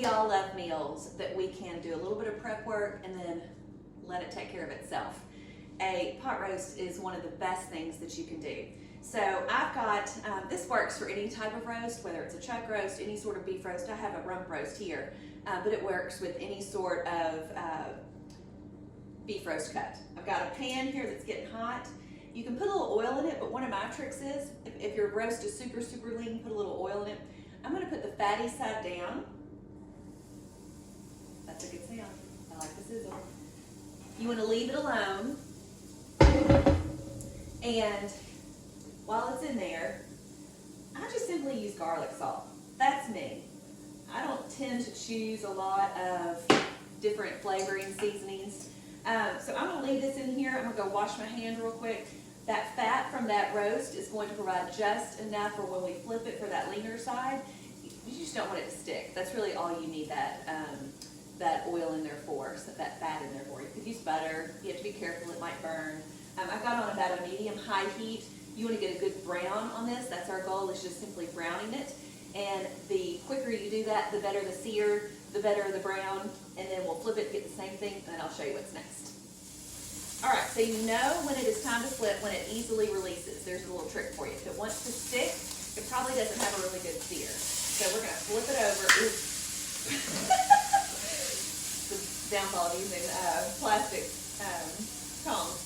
we all love meals that we can do a little bit of prep work and then let it take care of itself. A pot roast is one of the best things that you can do. So I've got, this works for any type of roast, whether it's a chuck roast, any sort of beef roast. I have a rump roast here, but it works with any sort of beef roast cut. I've got a pan here that's getting hot. You can put a little oil in it, but one of my tricks is, if your roast is super, super lean, put a little oil in it. I'm gonna put the fatty side down. That's a good sound. I like the sizzle. You wanna leave it alone. And while it's in there, I just simply use garlic salt. That's me. I don't tend to choose a lot of different flavoring seasonings. So I'm gonna leave this in here. I'm gonna go wash my hand real quick. That fat from that roast is going to provide just enough for when we flip it for that leaner side. You just don't want it to stick. That's really all you need that oil in there for, so that fat in there for. You could use butter. You have to be careful, it might burn. I've got on about a medium-high heat. You want to get a good brown on this. That's our goal, is just simply browning it. And the quicker you do that, the better the sear, the better the brown, and then we'll flip it, get the same thing, and then I'll show you what's next. All right, so you know when it is time to flip, when it easily releases. There's a little trick for you. If it wants to stick, it probably doesn't have a really good sear. So we're gonna flip it over. The downfall of using plastic tongs.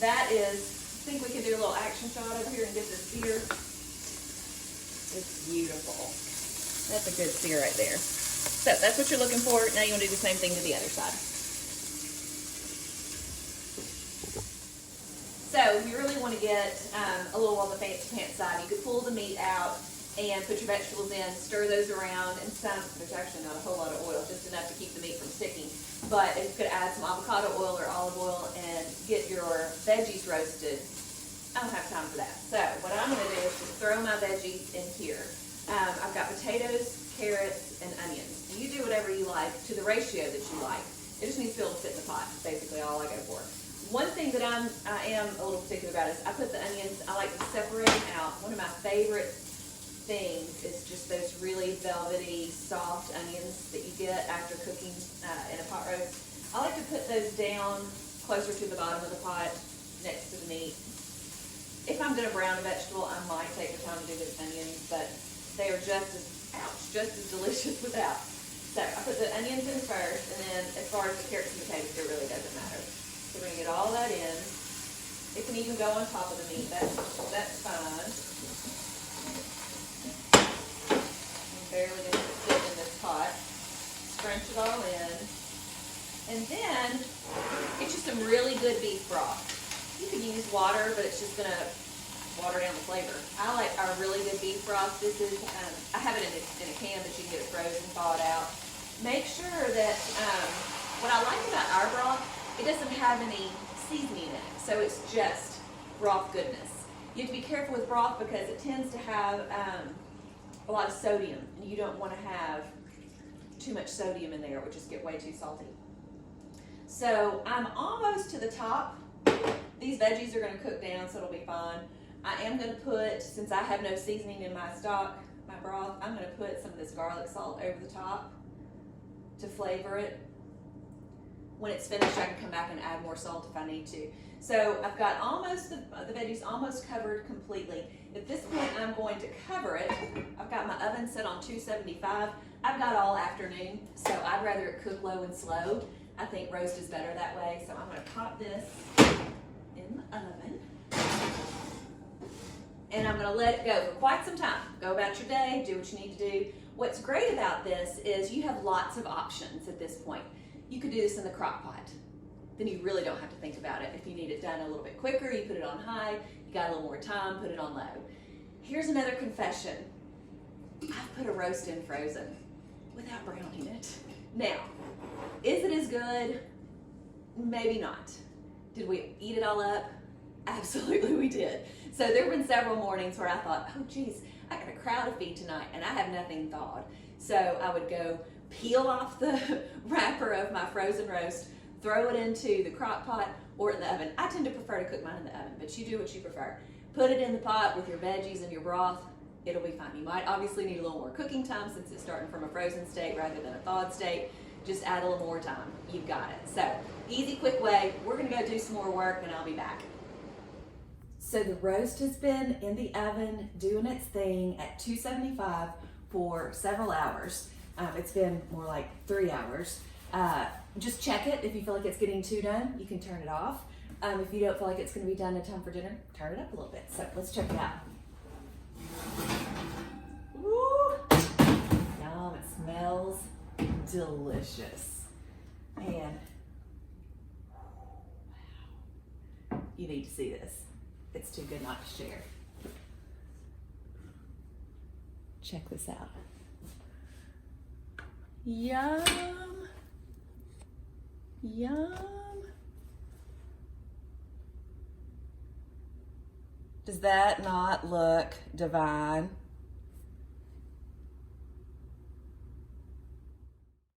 That is, I think we can do a little action shot over here and get the sear. It's beautiful. That's a good sear right there. So that's what you're looking for. Now you want to do the same thing to the other side. So you really want to get a little on the fancy pants side. You could pull the meat out and put your vegetables in, stir those around, and there's actually not a whole lot of oil, just enough to keep the meat from sticking. But you could add some avocado oil or olive oil and get your veggies roasted. I don't have time for that. So what I'm going to do is just throw my veggies in here. I've got potatoes, carrots, and onions. You do whatever you like to the ratio that you like. It just needs to be able to fit in the pot. That's basically all I go for. One thing that I am a little particular about is I put the onions, I like to separate them out. One of my favorite things is just those really velvety, soft onions that you get after cooking in a pot roast. I like to put those down closer to the bottom of the pot next to the meat. If I'm going to brown a vegetable, I might take the time to do the onions, but they are just as delicious without. So I put the onions in first, and then as far as the carrots and potatoes, it really doesn't matter. So we're going to get all that in. It can even go on top of the meat. That's fine. I'm barely going to sit in this pot. Scrunch it all in. And then get you some really good beef broth. You could use water, but it's just going to water down the flavor. I like our really good beef broth. This is, I have it in a can, but you can get it frozen, thawed out. Make sure that, what I like about our broth, it doesn't have any seasoning in it, so it's just broth goodness. You have to be careful with broth because it tends to have a lot of sodium, and you don't want to have too much sodium in there. It would just get way too salty. So I'm almost to the top. These veggies are going to cook down, so it'll be fine. I am going to put, since I have no seasoning in my stock, my broth, I'm going to put some of this garlic salt over the top to flavor it. When it's finished, I can come back and add more salt if I need to. So I've got almost the veggies almost covered completely. At this point, I'm going to cover it. I've got my oven set on 275. I've got all afternoon, so I'd rather it cook low and slow. I think roast is better that way, so I'm going to pop this in the oven. And I'm going to let it go for quite some time. Go about your day, do what you need to do. What's great about this is you have lots of options at this point. You could do this in the crock pot. Then you really don't have to think about it. If you need it done a little bit quicker, you put it on high. You got a little more time, put it on low. Here's another confession. I've put a roast in frozen without browning it. Now, is it as good? Maybe not. Did we eat it all up? Absolutely we did. So there have been several mornings where I thought, oh geez, I got a crowd to feed tonight and I have nothing thawed. So I would go peel off the wrapper of my frozen roast, throw it into the crock pot or in the oven. I tend to prefer to cook mine in the oven, but you do what you prefer. Put it in the pot with your veggies and your broth. it'll be fine. You might obviously need a little more cooking time since it's starting from a frozen state rather than a thawed state. Just add a little more time. You've got it. So, easy, quick way. We're gonna go do some more work and I'll be back. So the roast has been in the oven doing its thing at 275 for several hours. It's been more like 3 hours. Just check it. If you feel like it's getting too done, you can turn it off. If you don't feel like it's gonna be done in time for dinner, turn it up a little bit. So let's check it out. Woo! Yum, it smells delicious. Man, wow. You need to see this. It's too good not to share. Check this out. Yum. Yum. Does that not look divine?